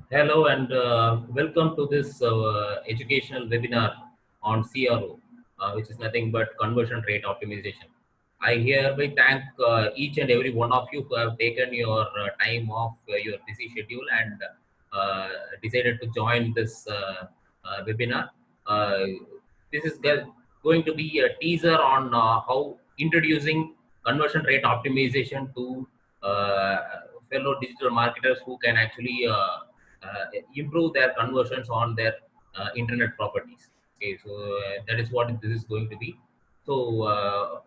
Hello and welcome to this educational webinar on CRO, which is nothing but conversion rate optimization. I hereby thank each and every one of you who have taken your time off your busy schedule and uh, decided to join this webinar. Uh, this is going to be a teaser on how introducing conversion rate optimization to uh, fellow digital marketers who can actually improve their conversions on their internet properties. Okay, so that is what this is going to be. So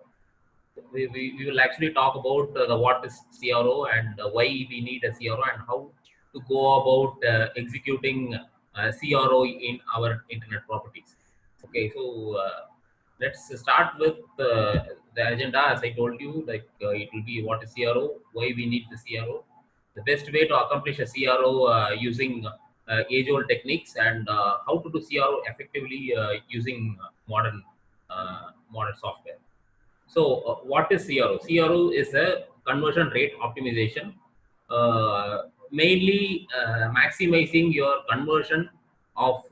we will actually talk about the what is CRO and why we need a CRO and how to go about executing CRO in our internet properties. Okay, so let's start with the agenda. As I told you, like it will be what is CRO, why we need the CRO, the best way to accomplish a CRO using age-old techniques, and how to do CRO effectively using modern software. So, what is CRO? CRO is a conversion rate optimization, mainly maximizing your conversion of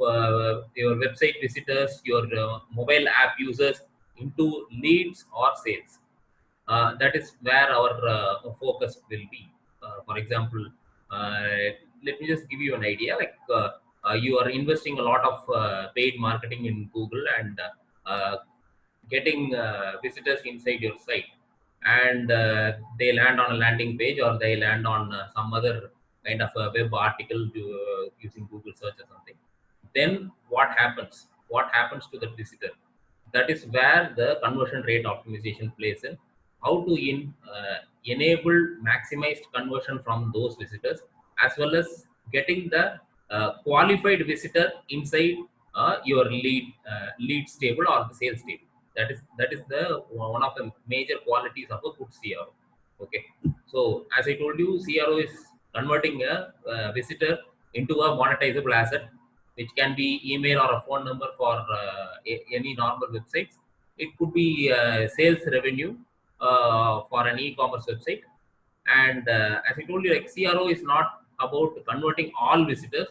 your website visitors, your mobile app users into leads or sales. That is where our focus will be. For example, uh, let me just give you an idea. Like you are investing a lot of paid marketing in Google and getting visitors inside your site, and they land on a landing page or they land on some other kind of a web article using Google search or something. Then what happens to the visitor? That is where the conversion rate optimization plays in. How to enable maximized conversion from those visitors, as well as getting the qualified visitor inside your leads table or the sales table. That is the one of the major qualities of a good CRO. Okay, so as I told you, CRO is converting a visitor into a monetizable asset, which can be email or a phone number for any normal websites. It could be sales revenue for an e-commerce website. And as I told you, like CRO is not about converting all visitors.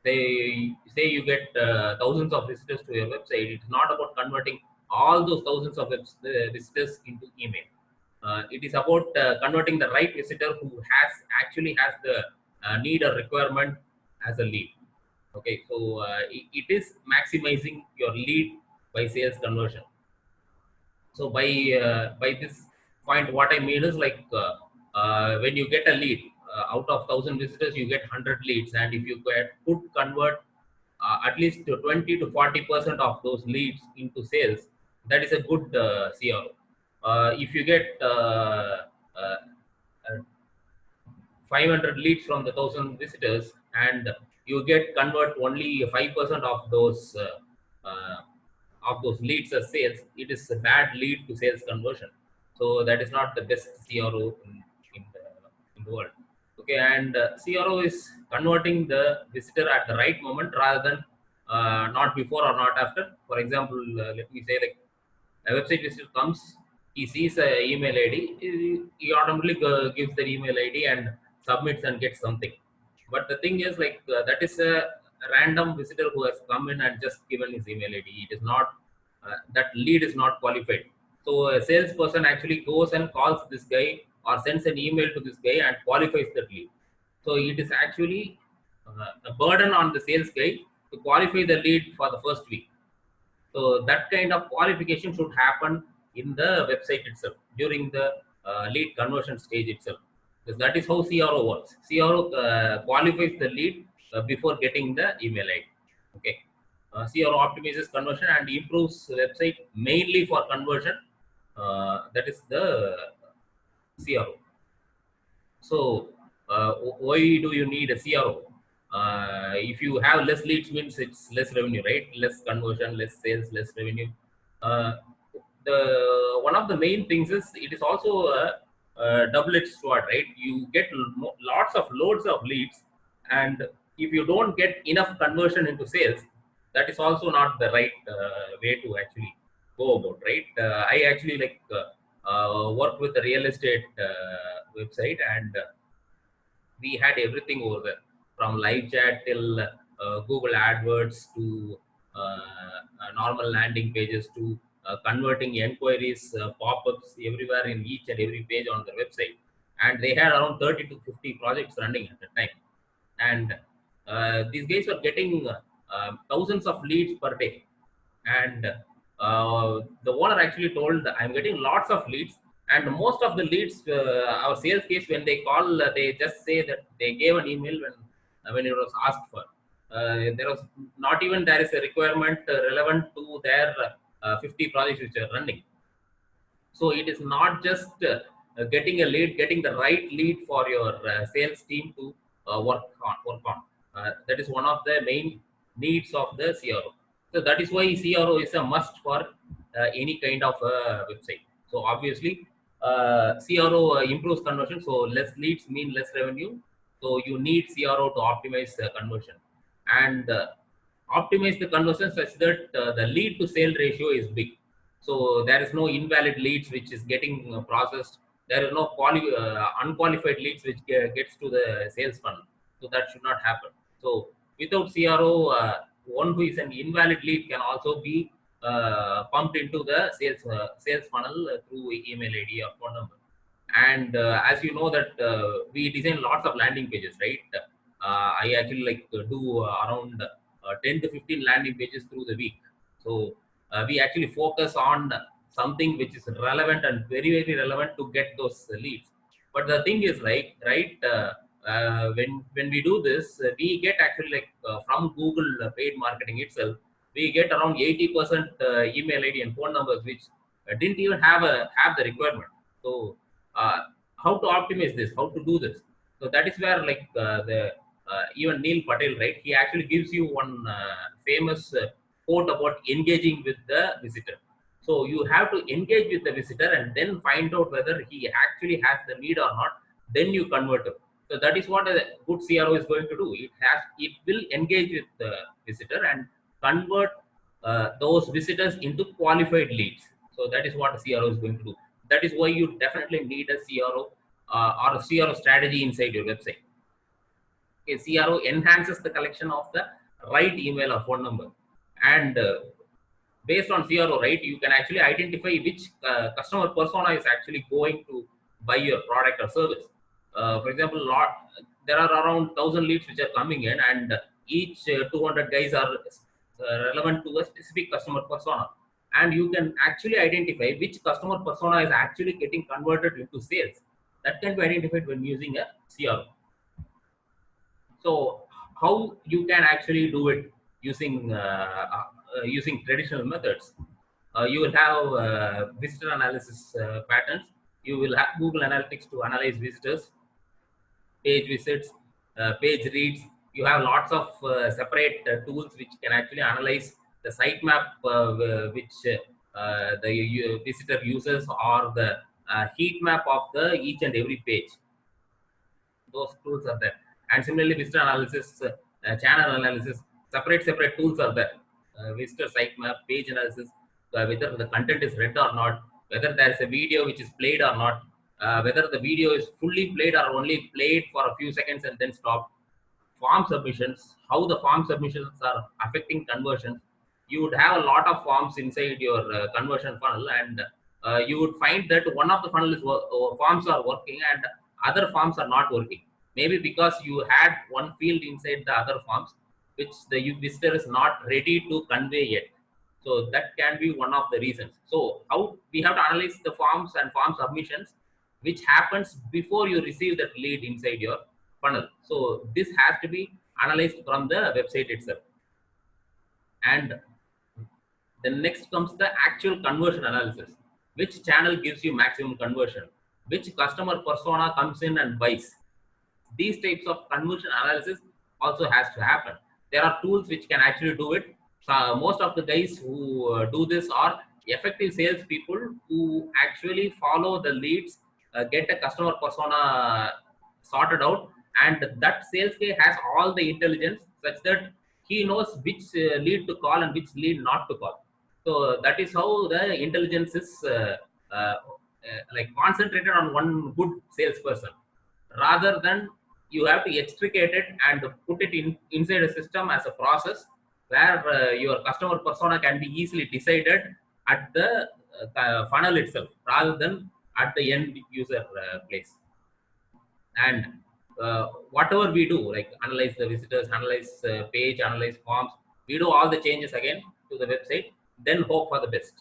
Say you get thousands of visitors to your website. It's not about converting all those thousands of visitors into email. It is about converting the right visitor who has the need or requirement as a lead. Okay, so it is maximizing your lead by sales conversion. So by this point, what I mean is like when you get a lead out of 1,000 visitors, you get 100 leads, and if you could convert at least to 20 to 40% of those leads into sales, that is a good CRO. If you get uh, uh, 500 leads from the 1,000 visitors and you get convert only 5% uh, of those leads as sales, it is a bad lead to sales conversion. So that is not the best CRO in the world. Okay, and CRO is converting the visitor at the right moment rather than not before or not after. For example, let me say like a website visitor comes, he sees a email ID, he automatically gives the email ID and submits and gets something. But the thing is, like that is a random visitor who has come in and just given his email ID. It is not that lead is not qualified. So a salesperson actually goes and calls this guy or sends an email to this guy and qualifies that lead. So it is actually a burden on the sales guy to qualify the lead for the first week. So that kind of qualification should happen in the website itself during the lead conversion stage itself. Because that is how CRO works. CRO qualifies the lead before getting the email ID. Okay. CRO optimizes conversion and improves website mainly for conversion. That is the CRO. So, why do you need a CRO? If you have less leads, means it's less revenue, right? Less conversion, less sales, less revenue. Uh, the one of the main things is it is also a double-edged sword, right? You get lots of loads of leads, and if you don't get enough conversion into sales, that is also not the right way to actually go about, right? I actually work with a real estate website, and we had everything over there. from live chat till Google AdWords to normal landing pages to converting inquiries, pop-ups everywhere in each and every page on their website. And they had around 30 to 50 projects running at the time. And these guys were getting thousands of leads per day. And the owner actually told, I'm getting lots of leads, and most of the leads, our sales case, when they call, they just say that they gave an email when it was asked for. There was not even there is a requirement relevant to their 50 projects which are running. So it is not just getting a lead, getting the right lead for your sales team to work on. That is one of the main needs of the CRO. So that is why CRO is a must for any kind of website. So obviously, CRO improves conversion. So less leads mean less revenue. So you need CRO to optimize conversion and optimize the conversion such that the lead to sale ratio is big. So there is no invalid leads which is getting processed. There is no unqualified leads which gets to the sales funnel. So that should not happen. So without CRO, one who is an invalid lead can also be pumped into the sales funnel through email ID or phone number. And as you know that we design lots of landing pages, right? I actually like do around 10 to 15 landing pages through the week. So we actually focus on something which is relevant and very very relevant to get those leads. But the thing is, right, when we do this, we get actually like from Google paid marketing itself, we get around 80% email ID and phone numbers which didn't even have the requirement. So how to optimize this, how to do this. So that is where like the even Neil Patel, right? He actually gives you one famous quote about engaging with the visitor. So you have to engage with the visitor and then find out whether he actually has the need or not. Then you convert him. So that is what a good CRO is going to do. It will engage with the visitor and convert those visitors into qualified leads. So that is what a CRO is going to do. That is why you definitely need a CRO or a CRO strategy inside your website. A CRO enhances the collection of the right email or phone number, and based on CRO, right, you can actually identify which customer persona is actually going to buy your product or service. For example, there are around 1,000 leads which are coming in, and each 200 guys are relevant to a specific customer persona. And you can actually identify which customer persona is actually getting converted into sales. That can be identified when using a CRO. So how you can actually do it using traditional methods? You will have visitor analysis patterns. You will have Google Analytics to analyze visitors, page visits, page reads. You have lots of separate tools which can actually analyze the sitemap which the visitor uses, or the heat map of the each and every page. Those tools are there. And similarly, visitor analysis, channel analysis, separate tools are there. Visitor sitemap, page analysis, whether the content is read or not, whether there is a video which is played or not, whether the video is fully played or only played for a few seconds and then stopped. Form submissions, how the form submissions are affecting conversions. You would have a lot of forms inside your conversion funnel, and you would find that one of the forms are working and other forms are not working. Maybe because you had one field inside the other forms which the visitor is not ready to convey yet. So that can be one of the reasons. So how we have to analyze the forms and form submissions which happens before you receive that lead inside your funnel. So this has to be analyzed from the website itself. And then next comes the actual conversion analysis. Which channel gives you maximum conversion? Which customer persona comes in and buys? These types of conversion analysis also has to happen. There are tools which can actually do it. Most of the guys who do this are effective sales people who actually follow the leads, get a customer persona sorted out, and that sales guy has all the intelligence such that he knows which lead to call and which lead not to call. So that is how the intelligence is like concentrated on one good salesperson, rather than you have to extricate it and put it inside a system as a process where your customer persona can be easily decided at the funnel itself rather than at the end user place. And whatever we do, like analyze the visitors, analyze page, analyze forms, we do all the changes again to the website, then hope for the best.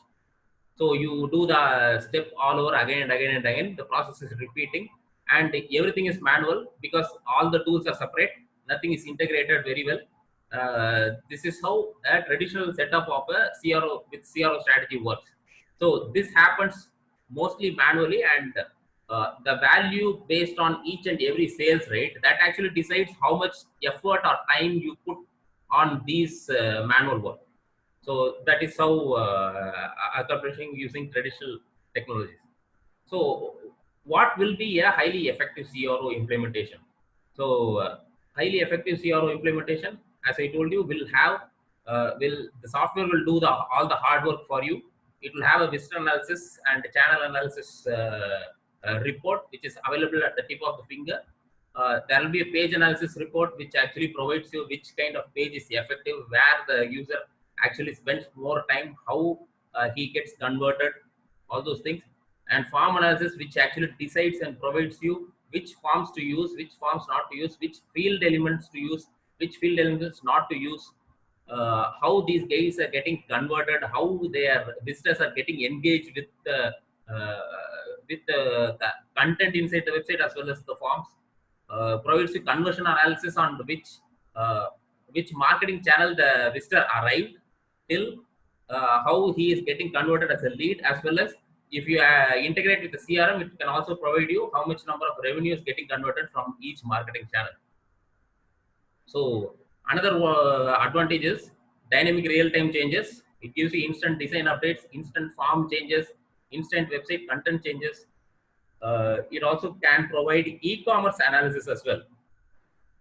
So you do the step all over again and again and again. The process is repeating, and everything is manual because all the tools are separate. Nothing is integrated very well. This is how a traditional setup of a CRO with CRO strategy works. So this happens mostly manually, and the value based on each and every sales rate that actually decides how much effort or time you put on these manual work. So that is how accomplishing using traditional technologies. So what will be a highly effective CRO implementation? So highly effective CRO implementation, as I told you, will have will the software will do the all the hard work for you. It will have a visitor analysis and channel analysis report, which is available at the tip of the finger. There will be a page analysis report which actually provides you which kind of page is effective, where the user actually spends more time, how he gets converted, all those things. And form analysis, which actually decides and provides you which forms to use, which forms not to use, which field elements to use, which field elements not to use, how these guys are getting converted, how their visitors are getting engaged uh, with the content inside the website as well as the forms. Provides you conversion analysis on which marketing channel the visitor arrived till, how he is getting converted as a lead, as well as if you integrate with the CRM, it can also provide you how much number of revenue is getting converted from each marketing channel. So another advantage is dynamic real-time changes. It gives you instant design updates, instant form changes, instant website content changes. It also can provide e-commerce analysis as well.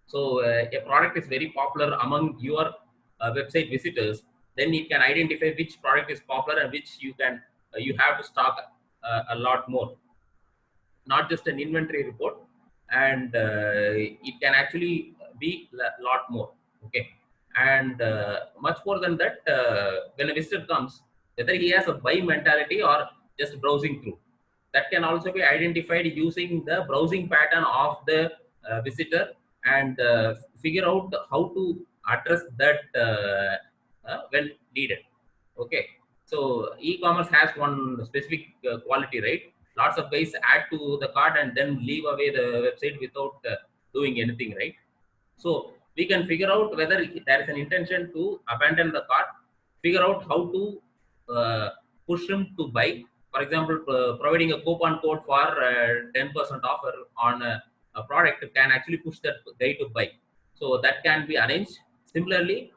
So a product is very popular among your website visitors, then it can identify which product is popular and which you have to stock a lot more, not just an inventory report. And it can actually be a lot more. Okay. And much more than that, when a visitor comes, whether he has a buy mentality or just browsing through, that can also be identified using the browsing pattern of the visitor, and figure out how to address that when needed. Okay. So e-commerce has one specific quality, right? Lots of guys add to the cart and then leave away the website without doing anything, right? So we can figure out whether there is an intention to abandon the cart, figure out how to push him to buy. For example, providing a coupon code for 10% offer on a product can actually push that guy to buy. So that can be arranged. Similarly,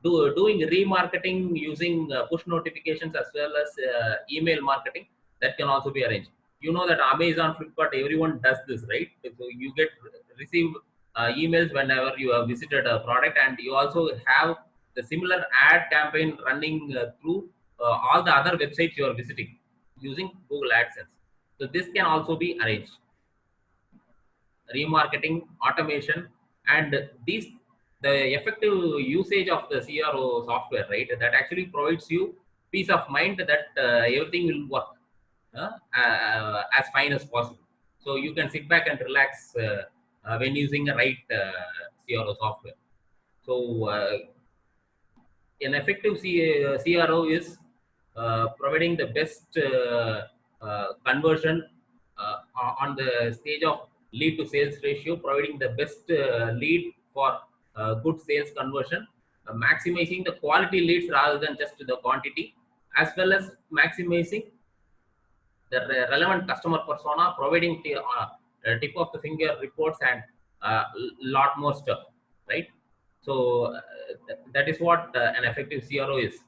doing remarketing using push notifications as well as email marketing, that can also be arranged. You know that Amazon, Flipkart, everyone does this, right? So you get receive emails whenever you have visited a product, and you also have the similar ad campaign running through all the other websites you are visiting using Google AdSense. So this can also be arranged. Remarketing, automation, and these the effective usage of the CRO software, right? That actually provides you peace of mind that everything will work as fine as possible. So you can sit back and relax when using the right CRO software. So an effective CRO is providing the best conversion on the stage of lead to sales ratio, providing the best lead for good sales conversion, maximizing the quality leads rather than just the quantity, as well as maximizing the relevant customer persona, providing tip of the finger reports and lot more stuff, right? So that is what an effective CRO is.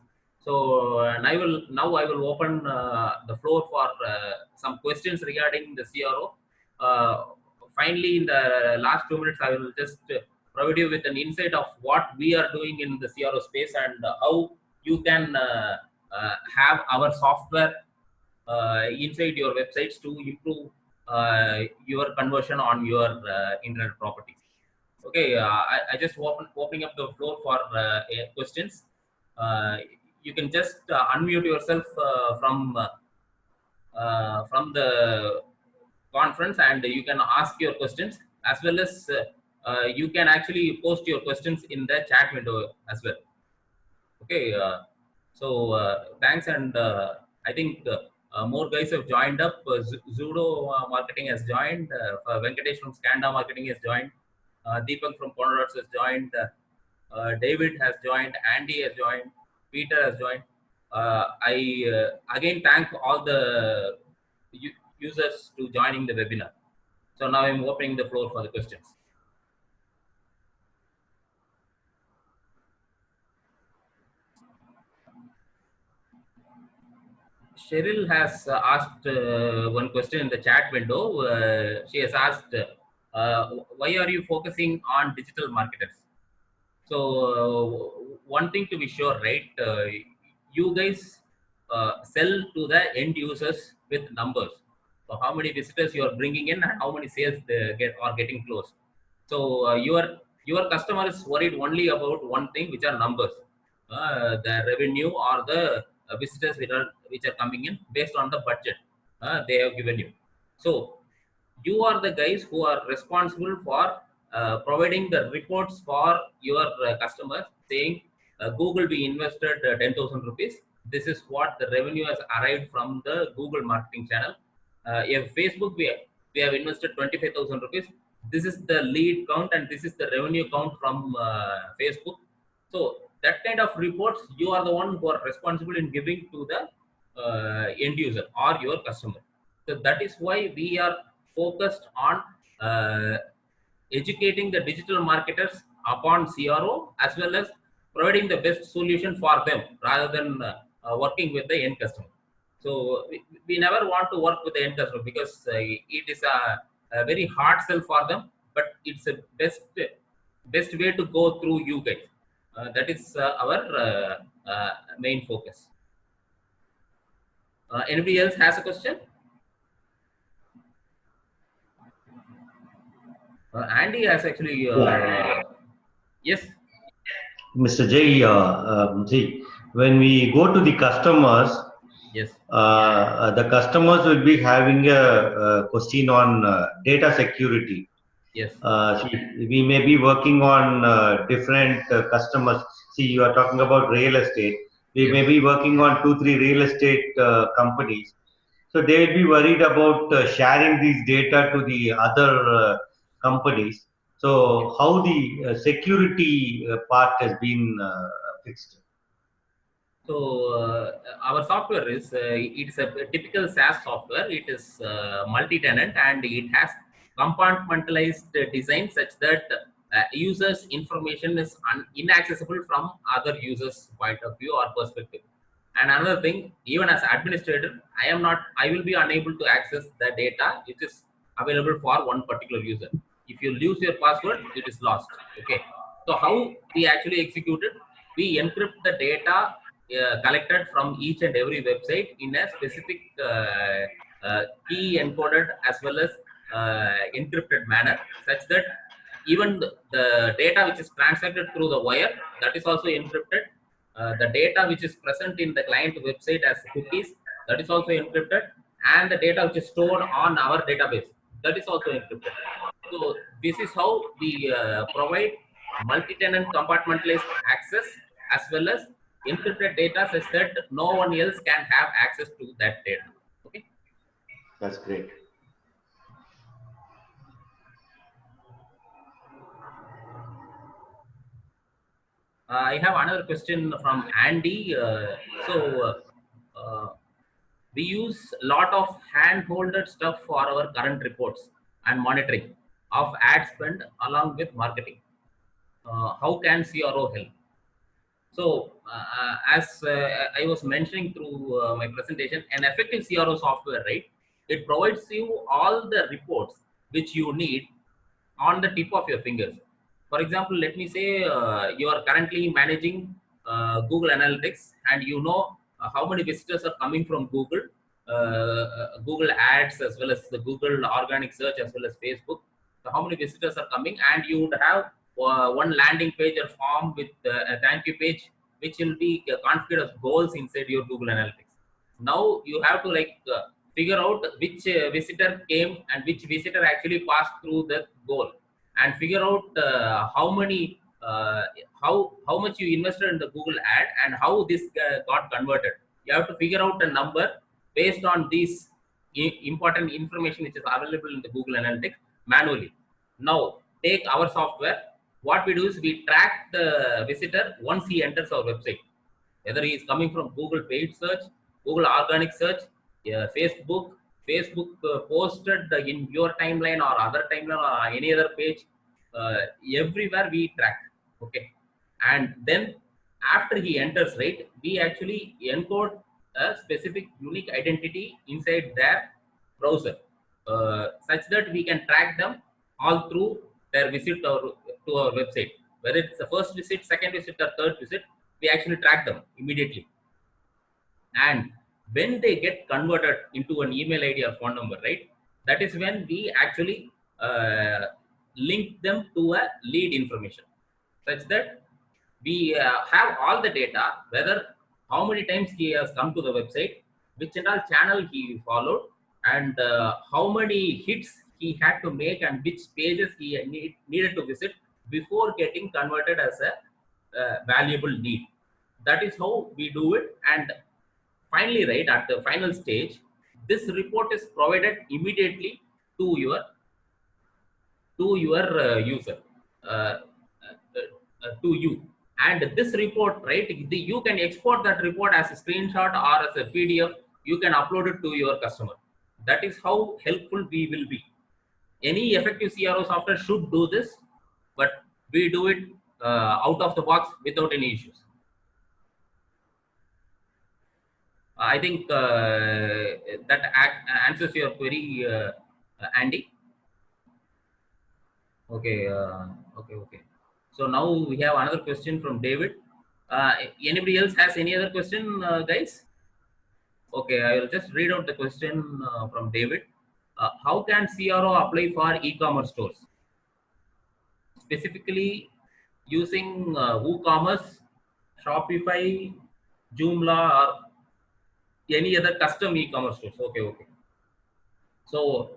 So and I will open the floor for some questions regarding the CRO. Finally, in the last 2 minutes, I will just provide you with an insight of what we are doing in the CRO space, and how you can have our software inside your websites to improve your conversion on your internet properties. Okay, I just opening up the floor for questions. Uh, you can just unmute yourself from the conference, and you can ask your questions, as well as you can actually post your questions in the chat window as well. Okay, thanks, and I think more guys have joined up. Zudo Marketing has joined. Venkatesh from Scanda Marketing has joined. Deepak from Conrads has joined. David has joined. Andy has joined. Peter has joined. I again thank all the users to joining the webinar. So now I'm opening the floor for the questions. Cheryl has asked one question in the chat window. She has asked, why are you focusing on digital marketers? So, one thing to be sure, right? You guys sell to the end users with numbers. So, how many visitors you are bringing in, and how many sales they get are getting closed. So, your customer is worried only about one thing, which are numbers, the revenue or the visitors which are coming in based on the budget they have given you. So you are the guys who are responsible for providing the reports for your customers, saying Google, we invested 10,000 rupees. This is what the revenue has arrived from the Google marketing channel. If Facebook, we have invested 25,000 rupees. This is the lead count, and this is the revenue count from Facebook. So that kind of reports, you are the one who are responsible in giving to the end user or your customer. So that is why we are focused on educating the digital marketers upon CRO, as well as providing the best solution for them rather than working with the end customer. So we never want to work with the end customer, because it is a very hard sell for them, but it's a best way to go through you guys. That is our main focus. Anybody else has a question? Andy has actually. Yeah. Yes. Mr. J, see, when we go to the customers, Yes. the customers will be having a question on data security. Yes. See, we may be working on different customers. See, you are talking about real estate. We Yes. may be working on 2, 3 real estate companies. So they will be worried about sharing these data to the other companies. Okay. So how the security part has been fixed? So our software is it's a typical SaaS software. It is multi-tenant, and it has compartmentalized design such that users' information is inaccessible from other users' point of view or perspective. And another thing, even as administrator, I will be unable to access the data which is available for one particular user. If you lose your password, it is lost. Okay. So how we actually execute it? We encrypt the data collected from each and every website in a specific key encoded as well as encrypted manner, such that even the data which is transacted through the wire, that is also encrypted. The data which is present in the client website as cookies, that is also encrypted, and the data which is stored on our database, that is also encrypted. So this is how we provide multi-tenant compartmentalized access, as well as encrypted data, such that no one else can have access to that data. Okay. That's great. I have another question from Andy. We use a lot of hand-holded stuff for our current reports and monitoring of ad spend along with marketing. How can CRO help? So, as I was mentioning through my presentation, an effective CRO software, right? It provides you all the reports which you need on the tip of your fingers. For example, let me say you are currently managing Google Analytics, and you know how many visitors are coming from Google Ads, as well as the Google organic search, as well as Facebook. how many visitors are coming, and you would have one landing page or form with a thank you page, which will be configured as goals inside your Google Analytics. Now you have to figure out which visitor came and which visitor actually passed through the goal, and figure out how much you invested in the Google ad and how this got converted. You have to figure out a number based on these important information which is available in the Google Analytics manually. Now take our software. What we do is we track the visitor once he enters our website, whether he is coming from Google paid search, Google organic search, Facebook, posted in your timeline or other timeline or any other page, uh, everywhere we track. Okay, and then after he enters, right, we actually encode a specific unique identity inside their browser, such that we can track them all through their visit to our website. Whether it's the first visit, second visit, or third visit, we actually track them immediately. And when they get converted into an email ID or phone number, right, that is when we actually link them to a lead information, such that we have all the data, whether how many times he has come to the website, which and all channel he followed, and how many hits he had to make, and which pages he needed to visit before getting converted as a valuable lead. That is how we do it. And finally, right at the final stage, this report is provided immediately to your user, to you. And this report, right, you can export that report as a screenshot or as a PDF. You can upload it to your customer. That is how helpful we will be. Any effective CRO software should do this, but we do it out of the box without any issues. I think that answers your query, Andy. Okay, okay. So now we have another question from David. Anybody else has any other question, guys? Okay, I will just read out the question from David. How can CRO apply for e-commerce stores? Specifically using WooCommerce, Shopify, Joomla, or any other custom e-commerce stores. Okay. So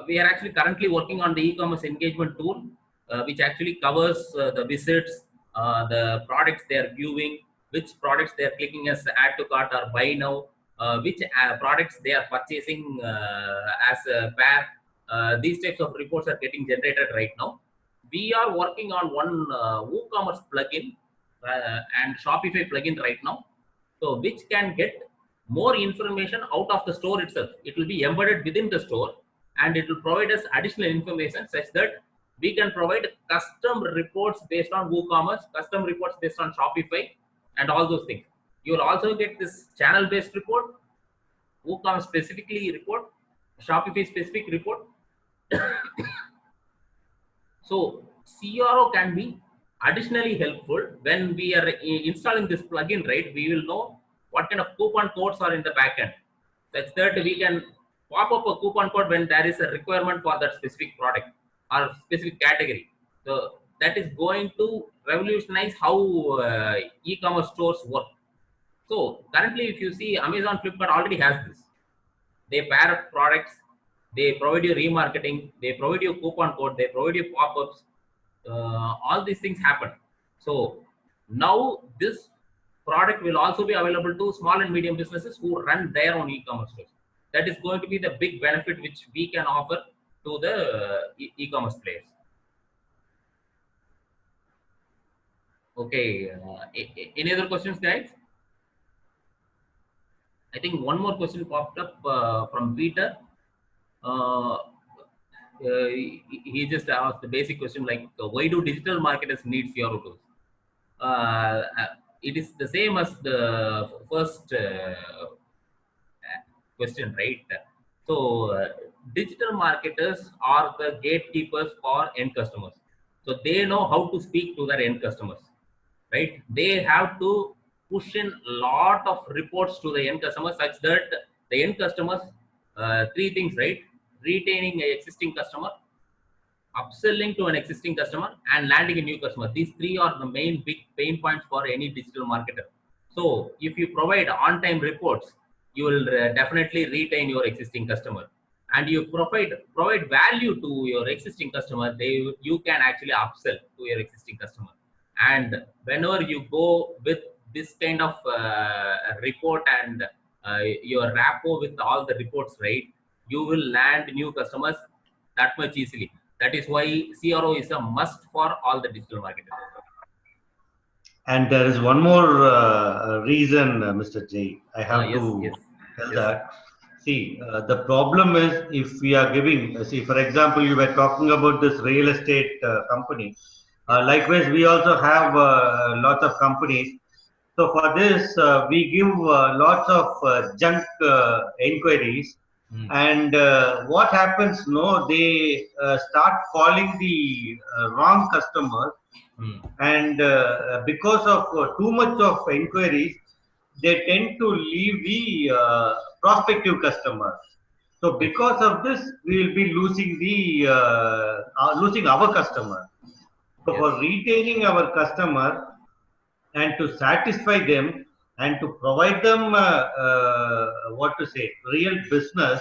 we are actually currently working on the e-commerce engagement tool, which actually covers the visits, the products they are viewing, which products they are clicking as add to cart or buy now, which products they are purchasing as a pair. These types of reports are getting generated right now. We are working on one WooCommerce plugin and Shopify plugin right now, so which can get more information out of the store itself. It will be embedded within the store, and it will provide us additional information such that we can provide custom reports based on WooCommerce, custom reports based on Shopify, and all those things. You will also get this channel based report, WooCommerce specifically report, Shopify specific report. So CRO can be additionally helpful when we are installing this plugin, right? We will know what kind of coupon codes are in the backend, such that we can pop up a coupon code when there is a requirement for that specific product or specific category. So that is going to revolutionize how e-commerce stores work. So currently, if you see, Amazon, Flipkart already has this. They pair up products, they provide you remarketing, they provide you coupon code, they provide you pop-ups. All these things happen. So now this product will also be available to small and medium businesses who run their own e-commerce stores. That is going to be the big benefit which we can offer to the e-commerce players. Okay, any other questions, guys? I think one more question popped up from Peter. He just asked the basic question like, why do digital marketers need CRO tools? It is the same as the first question, right? So digital marketers are the gatekeepers for end customers. So they know how to speak to their end customers, right? They have to push in a lot of reports to the end customers such that the end customers, three things, right? Retaining an existing customer, upselling to an existing customer, and landing a new customer. These three are the main big pain points for any digital marketer. So if you provide on-time reports, you will definitely retain your existing customer, and you provide value to your existing customer. You can actually upsell to your existing customer. And whenever you go with this kind of report and your rapport with all the reports, right, you will land new customers that much easily. That is why CRO is a must for all the digital marketers. And there is one more reason, Mr. J. I have Yes, yes, to tell yes, sir. that. See, the problem is if we are giving, see, for example, you were talking about this real estate company. Yes. Likewise, we also have lots of companies. So for this, we give lots of junk inquiries. Hmm. And what happens? No, they start calling the wrong customers, Hmm. and because of too much of inquiries, they tend to leave the prospective customers. So Yes. because of this, we will be losing the losing our customer. So Yes. for retaining our customer and to satisfy them and to provide them what to say, real business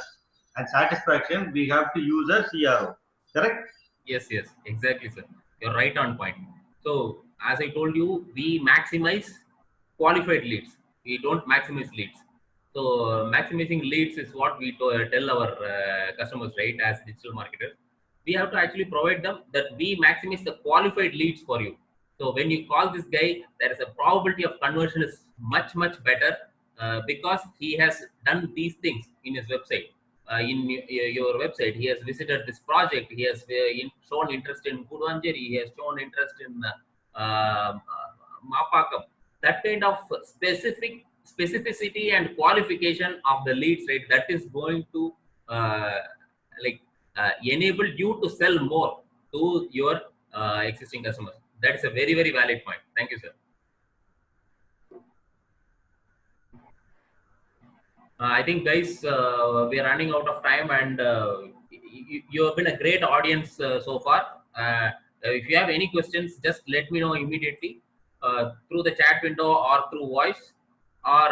and satisfaction, we have to use a CRO. Correct? Yes, yes, exactly, sir. You're right on point. So, as I told you, we maximize qualified leads. We don't maximize leads. So, maximizing leads is what we tell our customers, right? As digital marketers, we have to actually provide them that we maximize the qualified leads for you. So, when you call this guy, there is a probability of conversion is much better because he has done these things in his website. Your website, he has visited this project, he has shown interest in Kudanjeri, he has shown interest in Mapakam. That kind of specificity and qualification of the leads, right, that is going to uh, like enable you to sell more to your existing customers. That is a very valid point. Thank you, sir. I think, guys, we are running out of time, and you have been a great audience so far. If you have any questions, just let me know immediately through the chat window or through voice. Or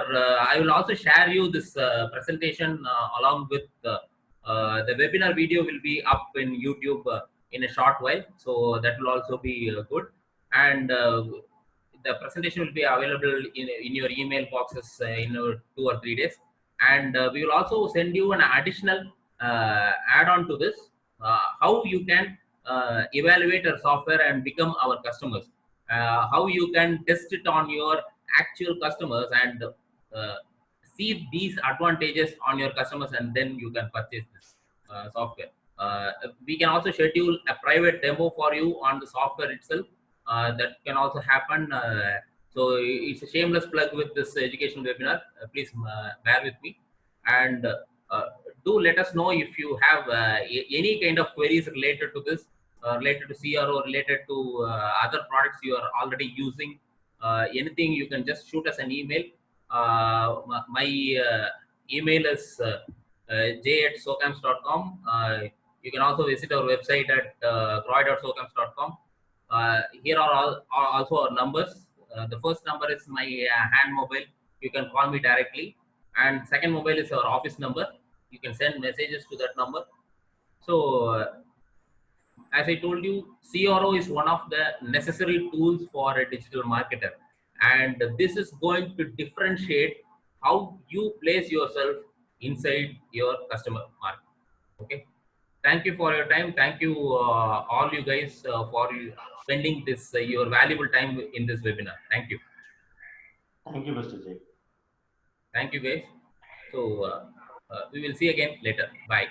I will also share you this presentation along with the webinar video will be up in YouTube in a short while, so that will also be good. And the presentation will be available in your email boxes in 2 or 3 days. And we will also send you an additional add-on to this, how you can evaluate our software and become our customers, how you can test it on your actual customers and see these advantages on your customers, and then you can purchase this software. We can also schedule a private demo for you on the software itself. That can also happen. So it's a shameless plug with this education webinar. Please bear with me, and do let us know if you have any kind of queries related to this, related to CRO, related to other products you are already using. Anything, you can just shoot us an email. My email is j@socamps.com. You can also visit our website at croy.socamps.com. Here are are also our numbers. The first number is my hand mobile. You can call me directly, and second mobile is our office number. You can send messages to that number. So, as I told you, CRO is one of the necessary tools for a digital marketer, and this is going to differentiate how you place yourself inside your customer market. Okay. Thank you for your time. Thank you, all you guys, for spending this your valuable time in this webinar. Thank you. Thank you, Mr. J. Thank you, guys. So we will see again later. Bye.